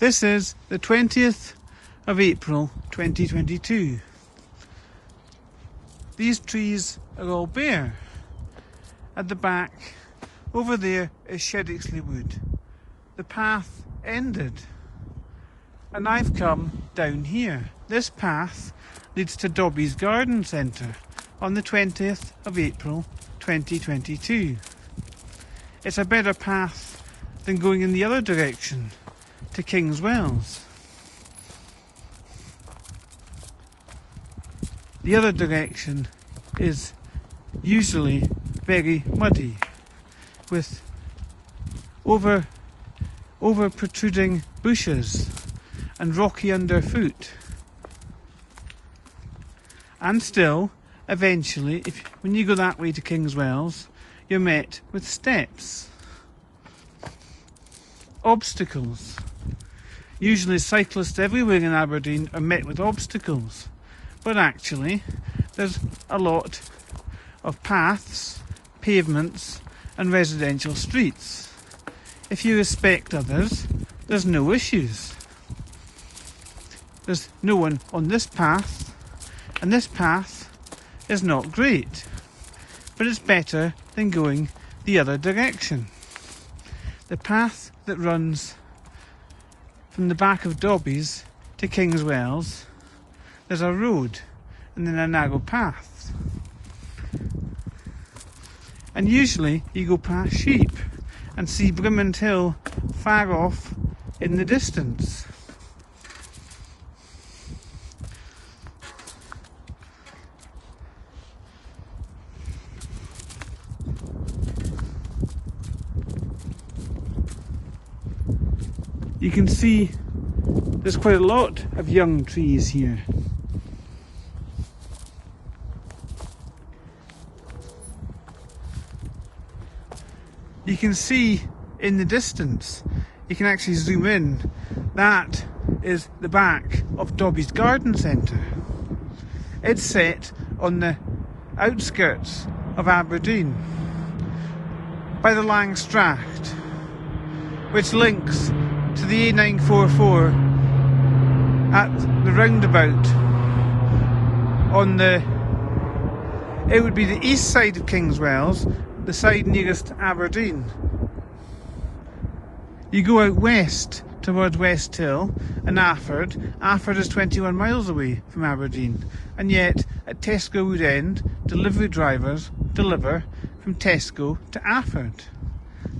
This is the 20th of April 2022. These trees are all bare. At the back, over there is Shedixley Wood. The path ended and I've come down here. This path leads to Dobbies Garden Centre on the 20th of April 2022. It's a better path than going in the other direction to King's Wells. The other direction is usually very muddy with over protruding bushes and rocky underfoot. And still, eventually, when you go that way to King's Wells, you're met with steps. Obstacles. Usually cyclists everywhere in Aberdeen are met with obstacles, but actually there's a lot of paths, pavements and residential streets. If you respect others, there's no issues. There's no one on this path, and this path is not great, but it's better than going the other direction. The path that runs from the back of Dobbies to King's Wells, there's a road and then a narrow path. And usually you go past sheep and see Brimond Hill far off in the distance. You can see there's quite a lot of young trees here. You can see in the distance, you can actually zoom in, that is the back of Dobbies Garden Centre. It's set on the outskirts of Aberdeen by the Langstracht, which links to the A944 at the roundabout on it would be the east side of King's Wells, the side nearest Aberdeen. You go out west towards West Hill and Afford. Afford is 21 miles away from Aberdeen, and yet at Tesco Wood End, delivery drivers deliver from Tesco to Afford.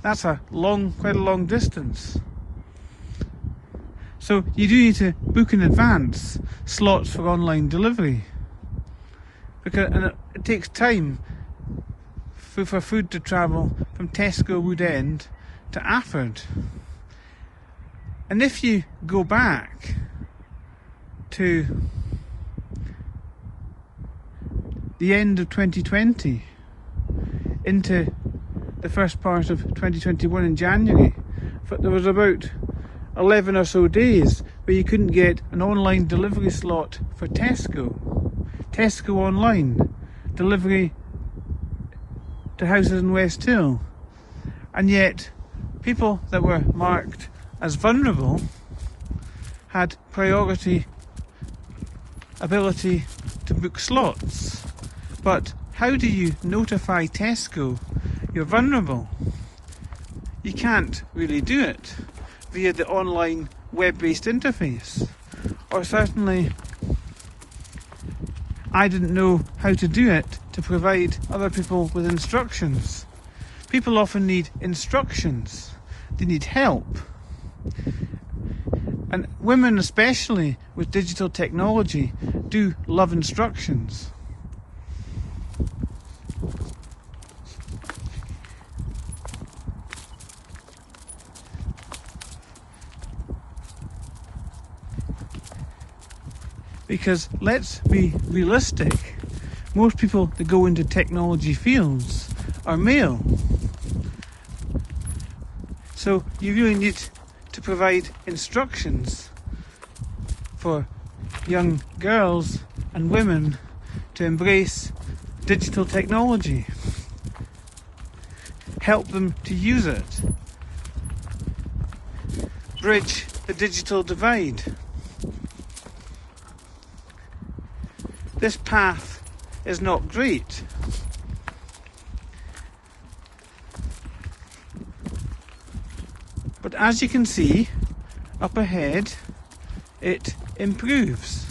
That's quite a long distance. So you do need to book in advance slots for online delivery, and it takes time for food to travel from Tesco Wood End to Afford. And if you go back to the end of 2020 into the first part of 2021 in January, there was about 11 or so days where you couldn't get an online delivery slot for Tesco. Tesco online delivery to houses in West Hill. And yet people that were marked as vulnerable had priority ability to book slots. But how do you notify Tesco you're vulnerable? You can't really do it via the online web-based interface, or certainly I didn't know how to do it to provide other people with instructions. People often need instructions, they need help, and women especially with digital technology do love instructions. Because let's be realistic, most people that go into technology fields are male. So you really need to provide instructions for young girls and women to embrace digital technology. Help them to use it. Bridge the digital divide. This path is not great. But as you can see, up ahead, it improves.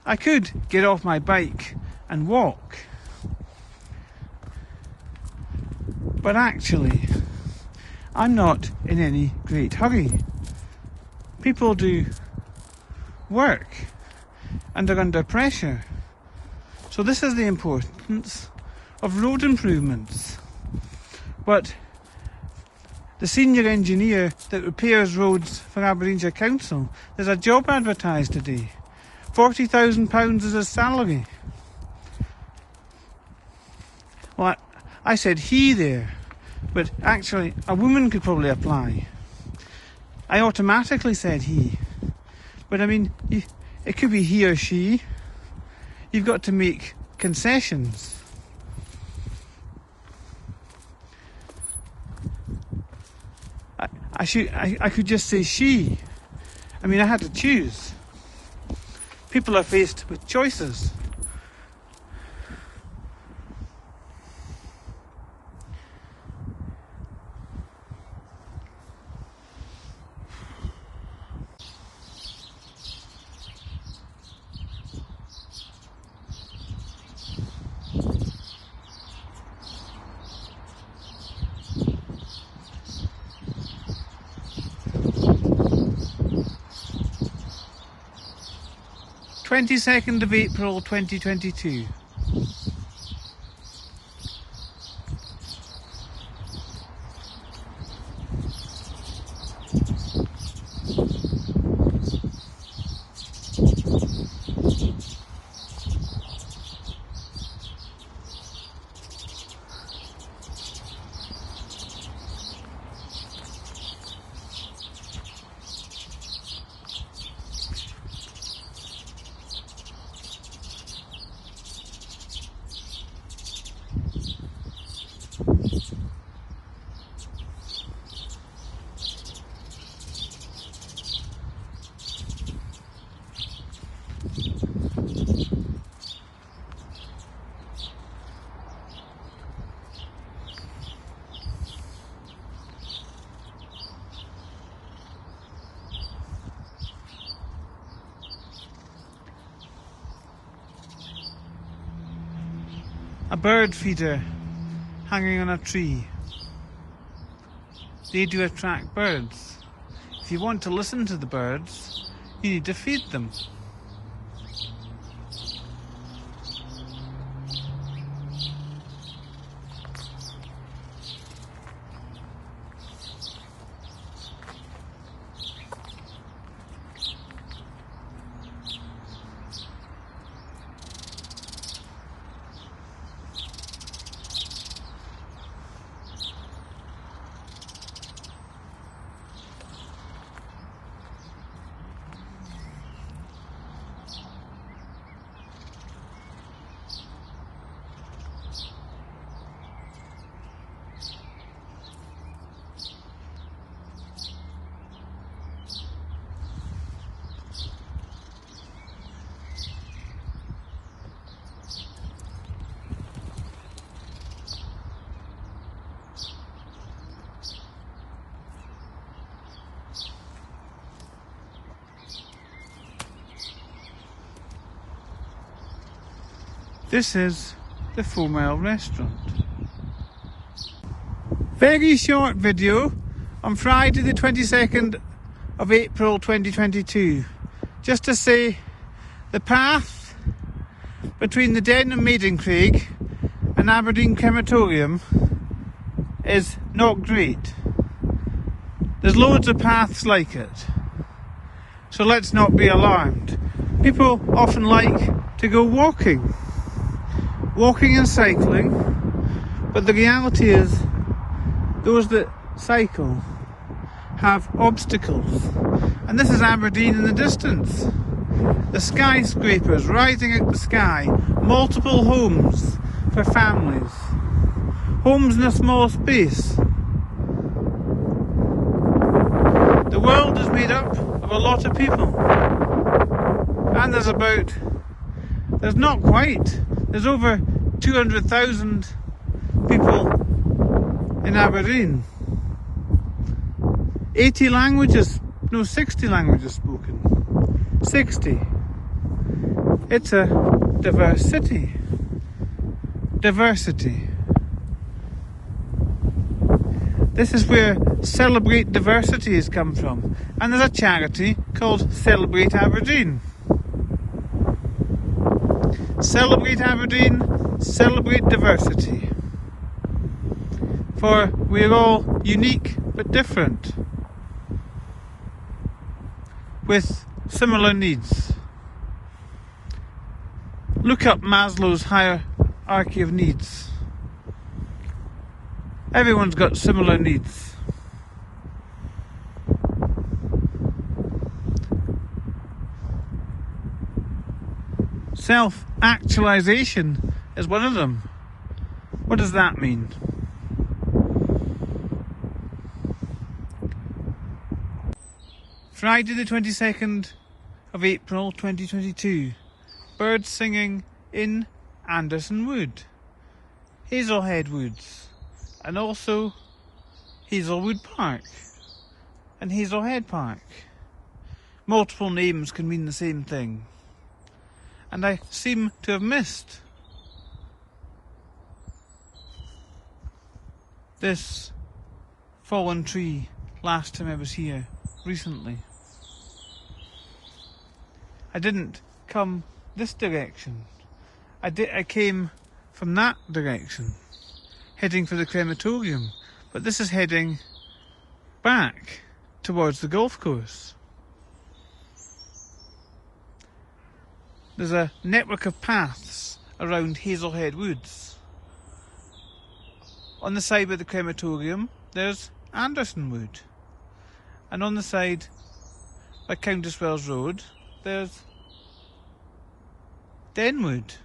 I could get off my bike and walk, but actually, I'm not in any great hurry. People do work and are under pressure. So this is the importance of road improvements. But the senior engineer that repairs roads for Aberdeenshire Council, there's a job advertised today. £40,000 is his salary. Well, I said he there, but actually a woman could probably apply. I automatically said he, but I mean, it could be he or she. You've got to make concessions. I could just say she. I mean, I had to choose. People are faced with choices. April 22nd, 2022. A bird feeder hanging on a tree. They do attract birds. If you want to listen to the birds, you need to feed them. This is the 4 Mile restaurant. Very short video on Friday the 22nd of April 2022. Just to say the path between the Den of Maidencraig and Aberdeen Crematorium is not great. There's loads of paths like it. So let's not be alarmed. People often like to go walking and cycling, but the reality is those that cycle have obstacles. And this is Aberdeen in the distance. The skyscrapers rising out the sky, multiple homes for families, homes in a small space. The The world is made up of a lot of people. And there's over 200,000 people in Aberdeen. 60 languages spoken. 60. It's a diverse city. Diversity. This is where Celebrate Diversity has come from. And there's a charity called Celebrate Aberdeen. Celebrate Aberdeen, celebrate diversity. For we're all unique but different, with similar needs. Look up Maslow's hierarchy of needs. Everyone's got similar needs. Self-actualization is one of them. What does that mean? Friday the 22nd of April 2022. Birds singing in Anderson Wood, Hazlehead Woods, and also Hazelwood Park and Hazlehead Park. Multiple names can mean the same thing. And I seem to have missed this fallen tree last time I was here recently. I didn't come this direction. I came from that direction, heading for the crematorium, but this is heading back towards the golf course. There's a network of paths around Hazlehead Woods. On the side by the crematorium there's Anderson Wood, and on the side by Countess Wells Road there's Denwood.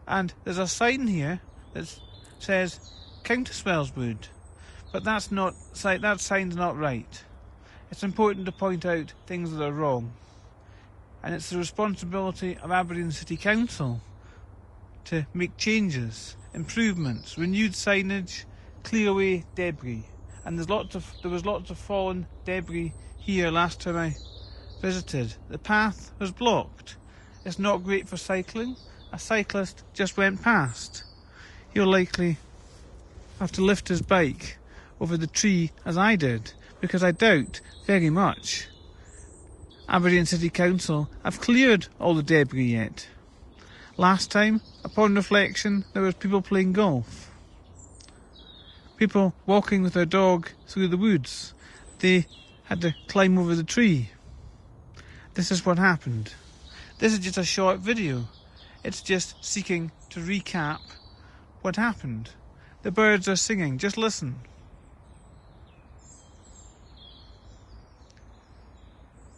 And there's a sign here that says Countess Wells Wood, but that sign's not right. It's important to point out things that are wrong, and it's the responsibility of Aberdeen City Council to make changes, improvements, renewed signage, clear away debris. And there was lots of fallen debris here last time I visited. The path was blocked. It's not great for cycling. A cyclist just went past. He'll likely have to lift his bike over the tree as I did, because I doubt very much Aberdeen City Council have cleared all the debris yet. Last time, upon reflection, there was people playing golf. People walking with their dog through the woods. They had to climb over the tree. This is what happened. This is just a short video. It's just seeking to recap what happened. The birds are singing. Just listen.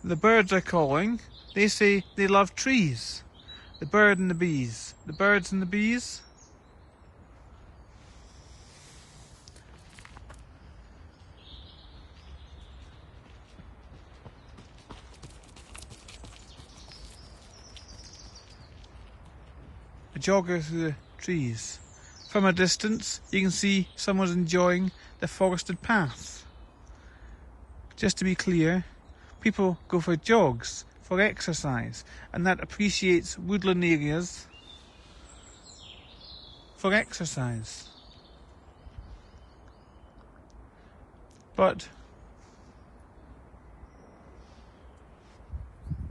The birds are calling. They say they love trees. The bird and the bees. The birds and the bees. A jogger through the trees. From a distance, you can see someone's enjoying the forested path. Just to be clear, people go for jogs, for exercise, and that appreciates woodland areas for exercise. But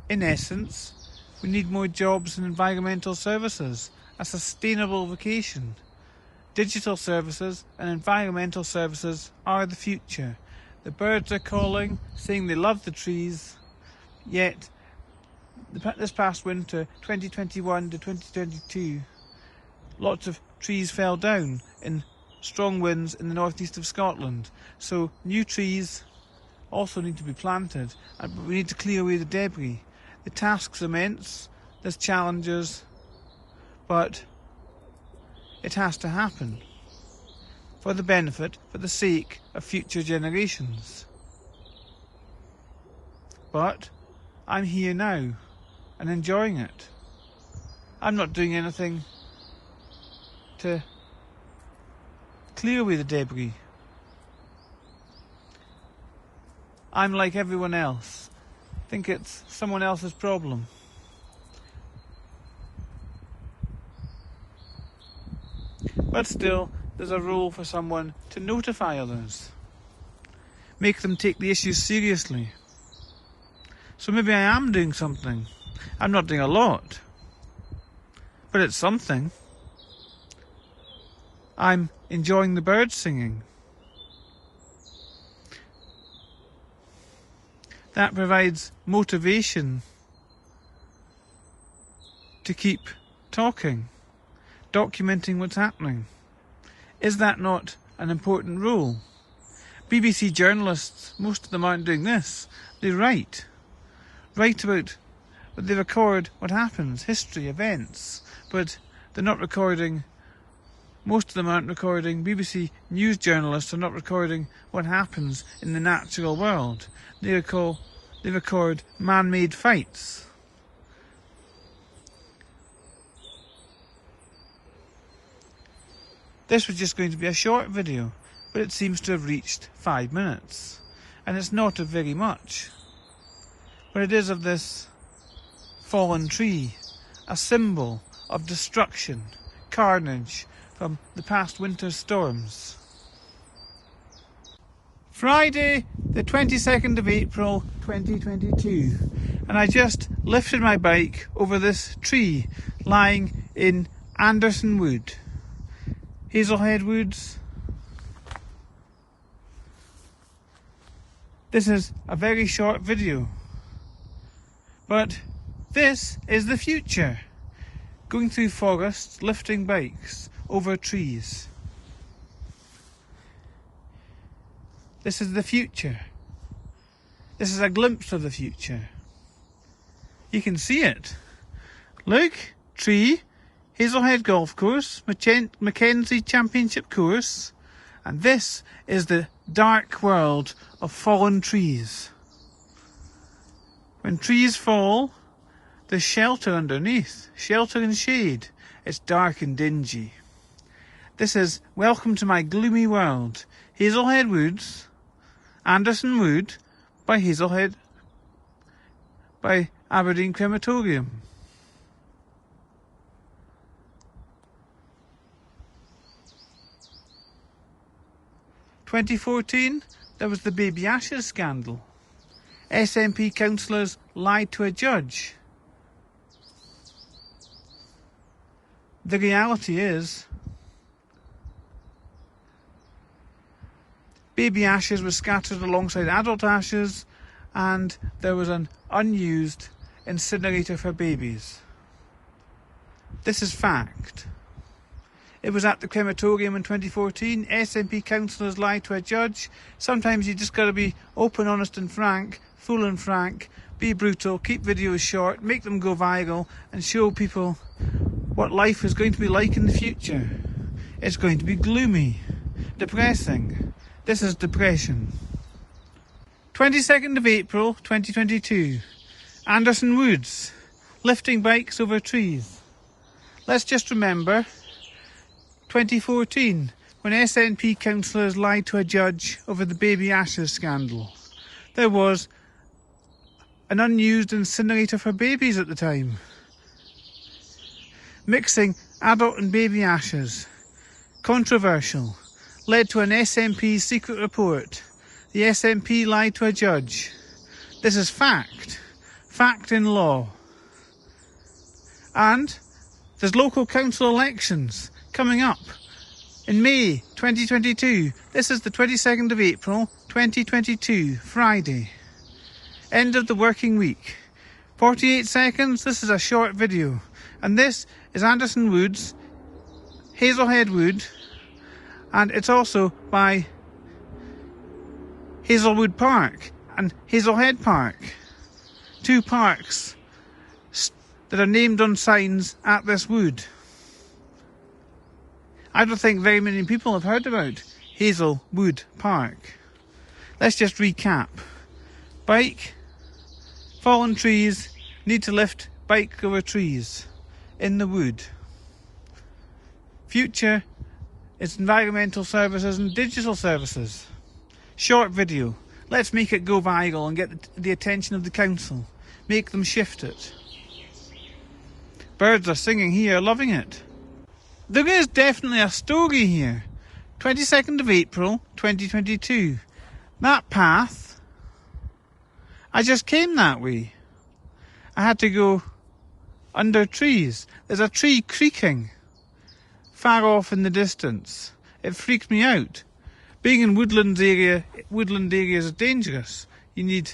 in essence, we need more jobs in environmental services, a sustainable vocation. Digital services and environmental services are the future. The birds are calling, saying they love the trees, yet this past winter, 2021 to 2022, lots of trees fell down in strong winds in the northeast of Scotland. So new trees also need to be planted, and we need to clear away the debris. The task's immense, there's challenges, but it has to happen for the benefit, for the sake of future generations. but I'm here now and enjoying it. I'm not doing anything to clear away the debris. I'm like everyone else. Think it's someone else's problem. But still, there's a role for someone to notify others. Make them take the issues seriously. So maybe I am doing something. I'm not doing a lot, but it's something. I'm enjoying the birds singing. That provides motivation to keep talking, documenting what's happening. Is that not an important role? BBC journalists, most of them aren't doing this. They write about, but they record what happens, history, events, but they're not recording. Most of them aren't recording. BBC news journalists are not recording what happens in the natural world. They record man-made fights. This was just going to be a short video, but it seems to have reached 5 minutes. And it's not of very much. But it is of this fallen tree, a symbol of destruction, carnage from the past winter storms. Friday, the 22nd of April 2022, and I just lifted my bike over this tree lying in Anderson Wood, Hazlehead Woods. This is a very short video, but this is the future. Going through forests, lifting bikes over trees. This is the future. This is a glimpse of the future. You can see it. Look, tree, Hazlehead Golf Course, Mackenzie Championship Course, and this is the dark world of fallen trees. When trees fall, there's shelter underneath, shelter and shade. It's dark and dingy. This is welcome to my gloomy world. Hazlehead Woods, Anderson Wood by Aberdeen Crematorium. In 2014, there was the Baby Ashes scandal. SNP councillors lied to a judge. The reality is, baby ashes was scattered alongside adult ashes, and there was an unused incinerator for babies. This is fact. It was at the crematorium in 2014. SNP councillors lied to a judge. Sometimes you just got to be open, honest and frank, full and frank, be brutal, keep videos short, make them go viral and show people what life is going to be like in the future. It's going to be gloomy, depressing. This is depression. 22nd of April 2022. Anderson Woods, lifting bikes over trees. Let's just remember 2014, when SNP councillors lied to a judge over the Baby Ashes scandal. There was an unused incinerator for babies at the time. Mixing adult and baby ashes. Controversial. Led to an SNP secret report. The SNP lied to a judge. This is fact. Fact in law. And there's local council elections coming up in May 2022. This is the 22nd of April 2022, Friday. End of the working week. 48 seconds, this is a short video. And this is Anderson Woods, Hazlehead Wood, and it's also by Hazelwood Park and Hazlehead Park. Two parks that are named on signs at this wood. I don't think very many people have heard about Hazelwood Park. Let's just recap. Bike, fallen trees need to lift bike over trees in the wood. Future is environmental services and digital services. Short video. Let's make it go viral and get the attention of the council. Make them shift it. Birds are singing here, loving it. There is definitely a story here. 22nd of April 2022. That path, I just came that way. I had to go under trees. There's a tree creaking far off in the distance. It freaked me out. Being in woodland areas is dangerous. You need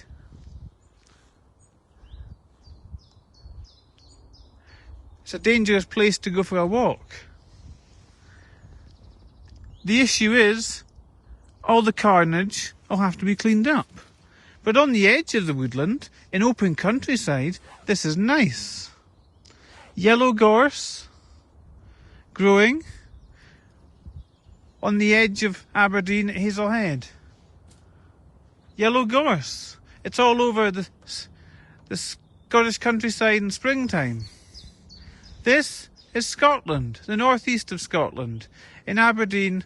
It's a dangerous place to go for a walk. The issue is all the carnage will have to be cleaned up. But on the edge of the woodland, in open countryside, this is nice. Yellow gorse growing on the edge of Aberdeen at Hazlehead. Yellow gorse. It's all over the Scottish countryside in springtime. This is Scotland, the northeast of Scotland, in Aberdeen.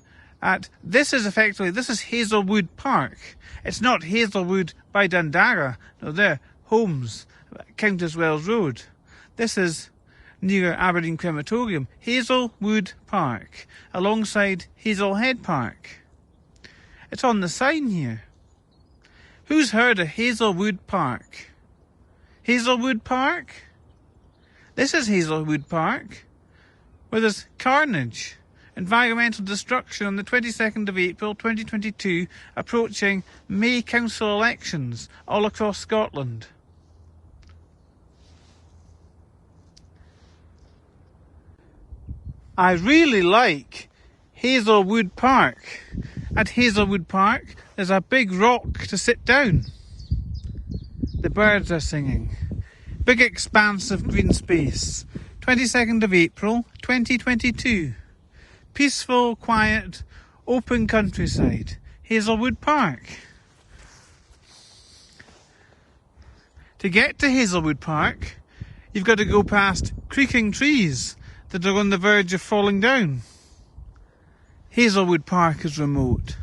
This is Hazelwood Park. It's not Hazelwood by Dundara. No, they're Holmes, Countess Wells Road. This is near Aberdeen Crematorium, Hazelwood Park, alongside Hazlehead Park. It's on the sign here. Who's heard of Hazelwood Park? Hazelwood Park? This is Hazelwood Park, where there's carnage, environmental destruction on the 22nd of April 2022, approaching May council elections all across Scotland. I really like Hazelwood Park. At Hazelwood Park, there's a big rock to sit down. The birds are singing. Big expanse of green space. 22nd of April 2022. Peaceful, quiet, open countryside. Hazelwood Park. To get to Hazelwood Park, you've got to go past creaking trees that are on the verge of falling down. Hazelwood Park is remote.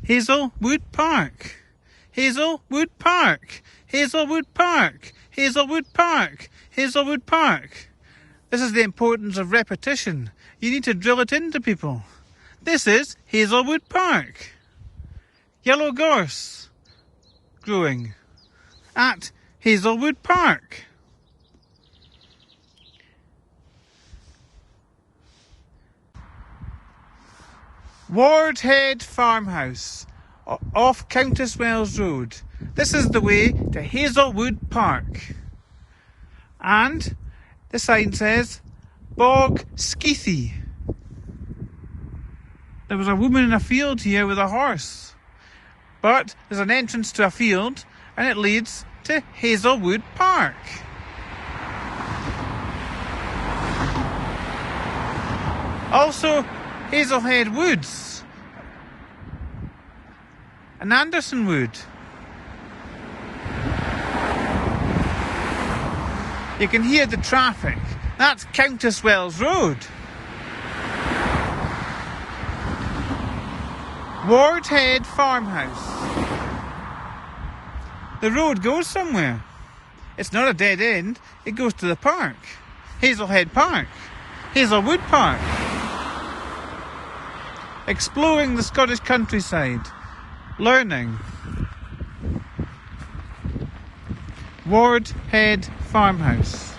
Hazelwood Park. Hazelwood Park. Hazelwood Park. Hazelwood Park. Hazelwood Park. This is the importance of repetition. You need to drill it into people. This is Hazelwood Park. Yellow gorse growing at Hazelwood Park. Wardhead Farmhouse off Countess Wells Road. This is the way to Hazelwood Park. And the sign says Bog Skeethy. There was a woman in a field here with a horse. But there's an entrance to a field and it leads to Hazelwood Park. Also Hazlehead Woods and Anderson Wood. You can hear the traffic. That's Countess Wells Road. Wardhead Farmhouse. The road goes somewhere. It's not a dead end. It goes to the park. Hazlehead Park. Hazelwood Park. Exploring the Scottish countryside. Learning. Wardhead Farmhouse.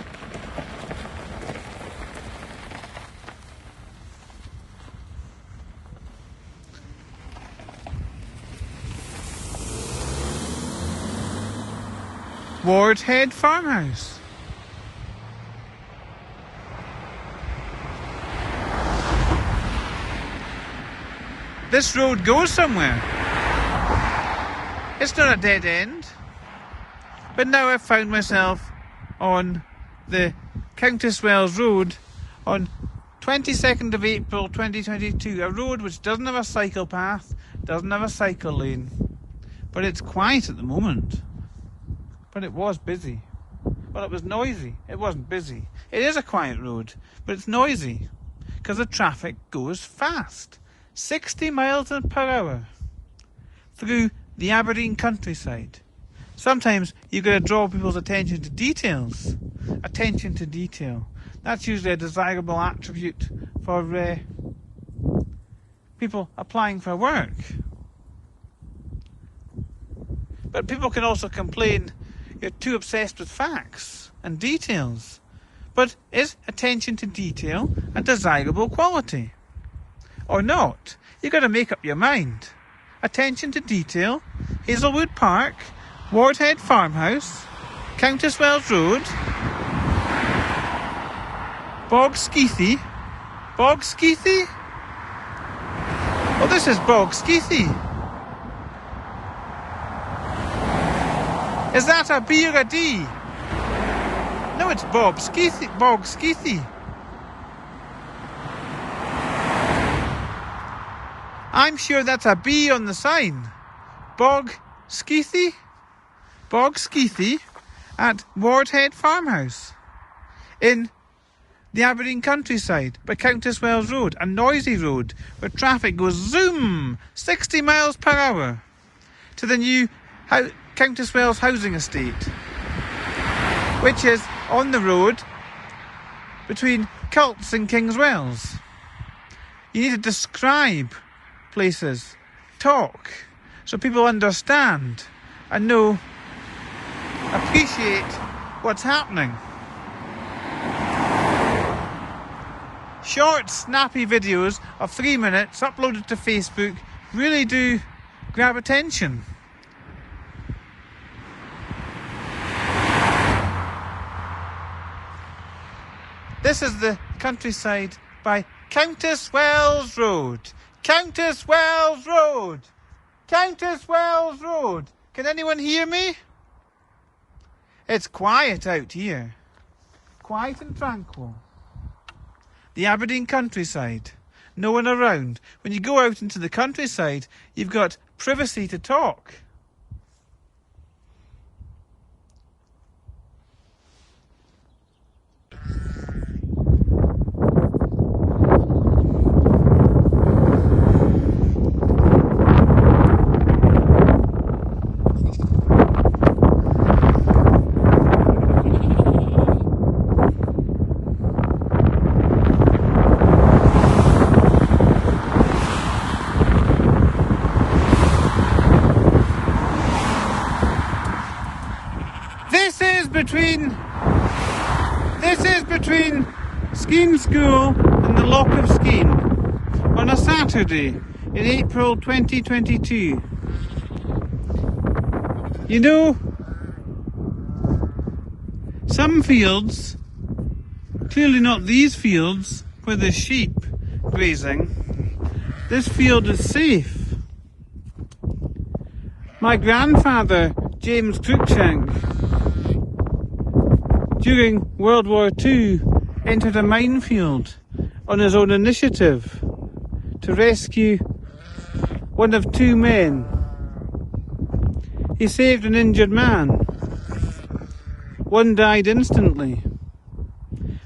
Wardhead Farmhouse. This road goes somewhere. It's not a dead end. But now I've found myself on the Countess Wells Road on 22nd of April 2022. A road which doesn't have a cycle path, doesn't have a cycle lane. But it's quiet at the moment. but it was busy. Well, it was noisy. It wasn't busy. It is a quiet road, but it's noisy because the traffic goes fast. 60 miles per hour through the Aberdeen countryside. Sometimes you've got to draw people's attention to details. Attention to detail. That's usually a desirable attribute for people applying for work. But people can also complain you're too obsessed with facts and details. But is attention to detail a desirable quality? Or not? You've got to make up your mind. Attention to detail, Hazlewood Park, Wardhead Farmhouse, Countess Wells Road, Bog Skeethy. Bog Skeethy? Oh, this is Bog Skeethy. Is that a B or a D? No, it's Bog Skeethy. I'm sure that's a B on the sign. Bog Skeethy? Bog Skeethy at Wardhead Farmhouse in the Aberdeen countryside by Countess Wells Road, a noisy road where traffic goes zoom 60 miles per hour to the new Countess Wells housing estate, which is on the road between Cults and Kingswells. You need to describe places, talk, so people understand and appreciate what's happening. Short, snappy videos of 3 minutes uploaded to Facebook really do grab attention. This is the countryside by Countess Wells Road. Countess Wells Road. Countess Wells Road. Can anyone hear me? It's quiet out here. Quiet and tranquil. The Aberdeen countryside. No one around. When you go out into the countryside, you've got privacy to talk. This is between Skene School and the Loch of Skene on a Saturday in April 2022. You know, some fields, clearly not these fields where there's sheep grazing, this field is safe. My grandfather, James Cruikshank, during World War II, entered a minefield on his own initiative to rescue one of 2 men. He saved an injured man. One died instantly.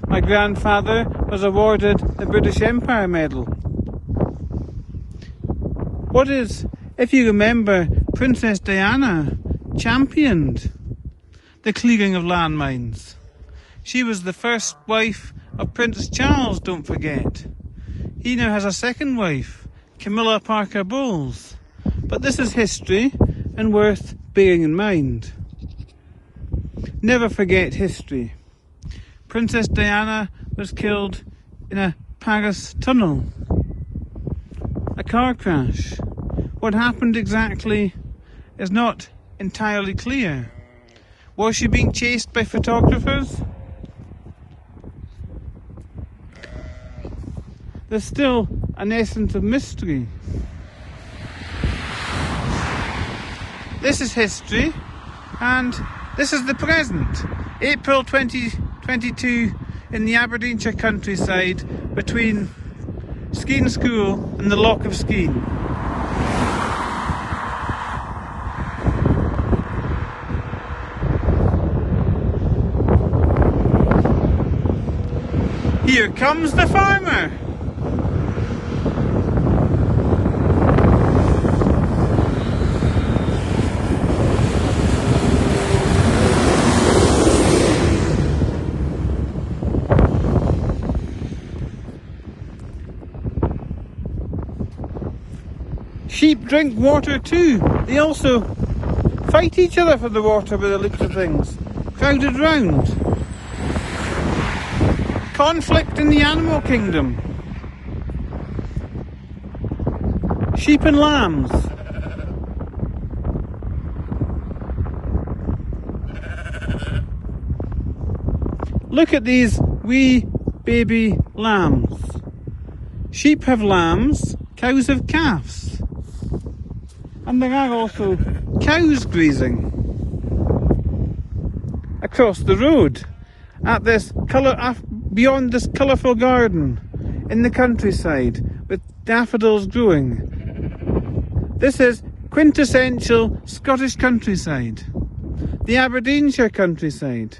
My grandfather was awarded the British Empire Medal. If you remember, Princess Diana championed the clearing of landmines. She was the first wife of Prince Charles, don't forget. He now has a second wife, Camilla Parker Bowles. But this is history and worth bearing in mind. Never forget history. Princess Diana was killed in a Paris tunnel. A car crash. What happened exactly is not entirely clear. Was she being chased by photographers? There's still an essence of mystery. This is history, and this is the present. April 2022 in the Aberdeenshire countryside between Skene School and the Loch of Skene. Here comes the farmer. Sheep drink water too. They also fight each other for the water by the looks of things. Crowded round. Conflict in the animal kingdom. Sheep and lambs. Look at these wee baby lambs. Sheep have lambs, cows have calves. And there are also cows grazing across the road at this beyond this colourful garden in the countryside with daffodils growing. This is quintessential Scottish countryside, the Aberdeenshire countryside.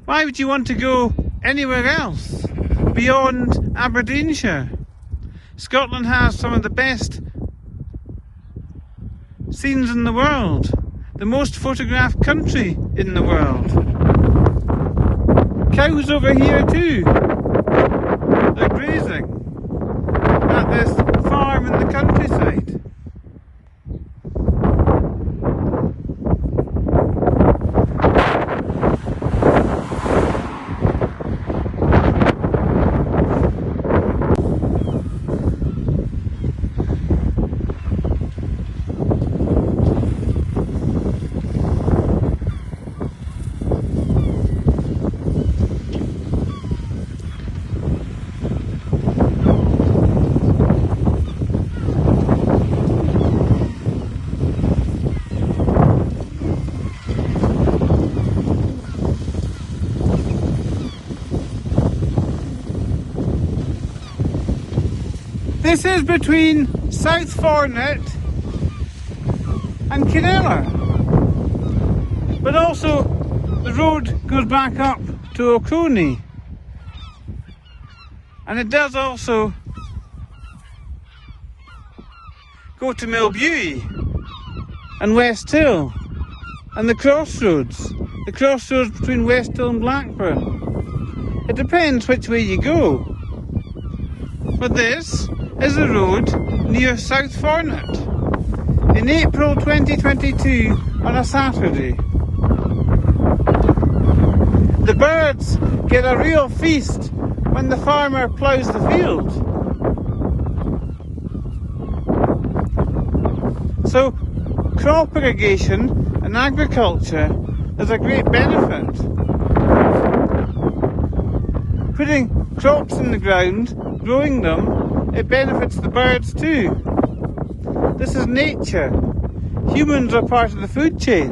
Why would you want to go anywhere else beyond Aberdeenshire? Scotland has some of the best scenes in the world, the most photographed country in the world. Cows over here too. They're grazing at this farm in the countryside. This is between South Fornet and Kinella, but also the road goes back up to O'Croney, and it does also go to Milbury and West Hill and the crossroads between West Hill and Blackburn. It depends which way you go. But this is a road near South Fornet in April 2022 on a Saturday. The birds get a real feast when the farmer ploughs the field. So crop irrigation and agriculture is a great benefit. Putting crops in the ground, growing them, it benefits the birds too. This is nature. Humans are part of the food chain,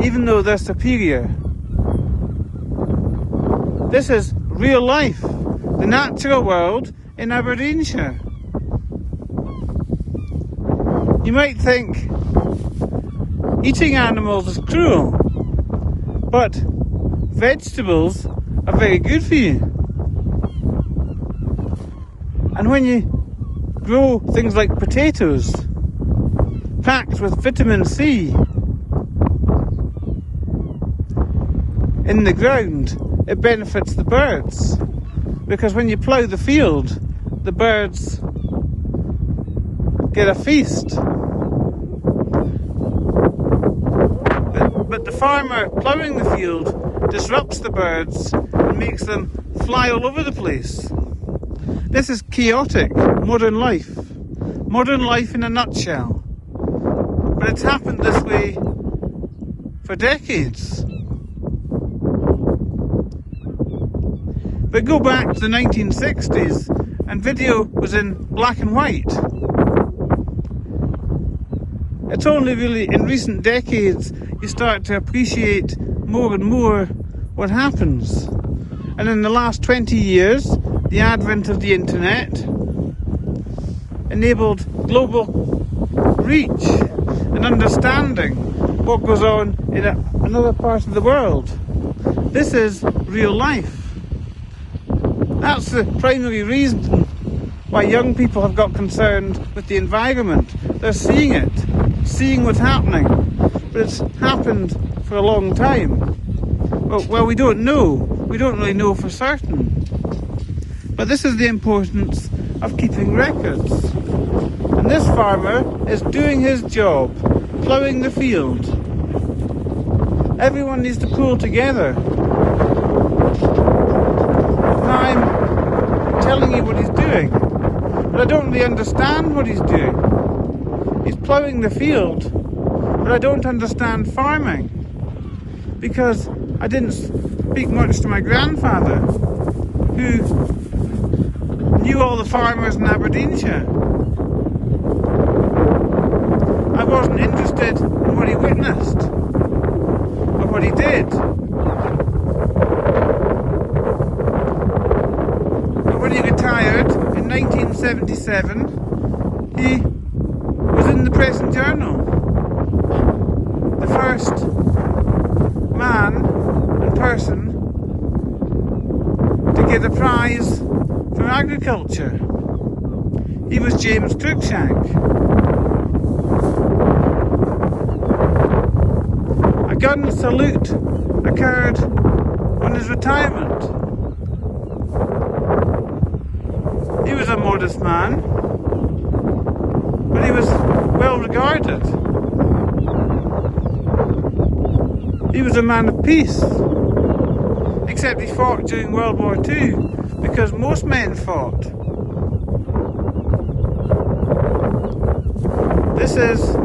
even though they're superior. This is real life, the natural world in Aberdeenshire. You might think eating animals is cruel, but vegetables are very good for you. And when you grow things like potatoes, packed with vitamin C in the ground, it benefits the birds. Because when you plough the field, the birds get a feast. But the farmer ploughing the field disrupts the birds and makes them fly all over the place. This is chaotic modern life in a nutshell. But it's happened this way for decades. But go back to the 1960s and video was in black and white. It's only really in recent decades you start to appreciate more and more what happens. And in the last 20 years, the advent of the internet enabled global reach and understanding what goes on in another part of the world. This is real life. That's the primary reason why young people have got concerned with the environment. They're seeing it, seeing what's happening, but it's happened for a long time. Well, we don't know. We don't really know for certain. But this is the importance of keeping records. And this farmer is doing his job, ploughing the field. Everyone needs to pull together. Now I'm telling you what he's doing, but I don't really understand what he's doing. He's ploughing the field, but I don't understand farming, because I didn't speak much to my grandfather, who knew all the farmers in Aberdeenshire. I wasn't interested in what he witnessed, or what he did. But when he retired in 1977, he was in the Press and Journal, the first man and person to get a prize for agriculture. He was James Cruikshank. A gun salute occurred on his retirement. He was a modest man, but he was well regarded. He was a man of peace, except he fought during World War II, because most men fought. This is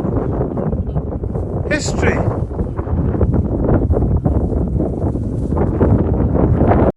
history.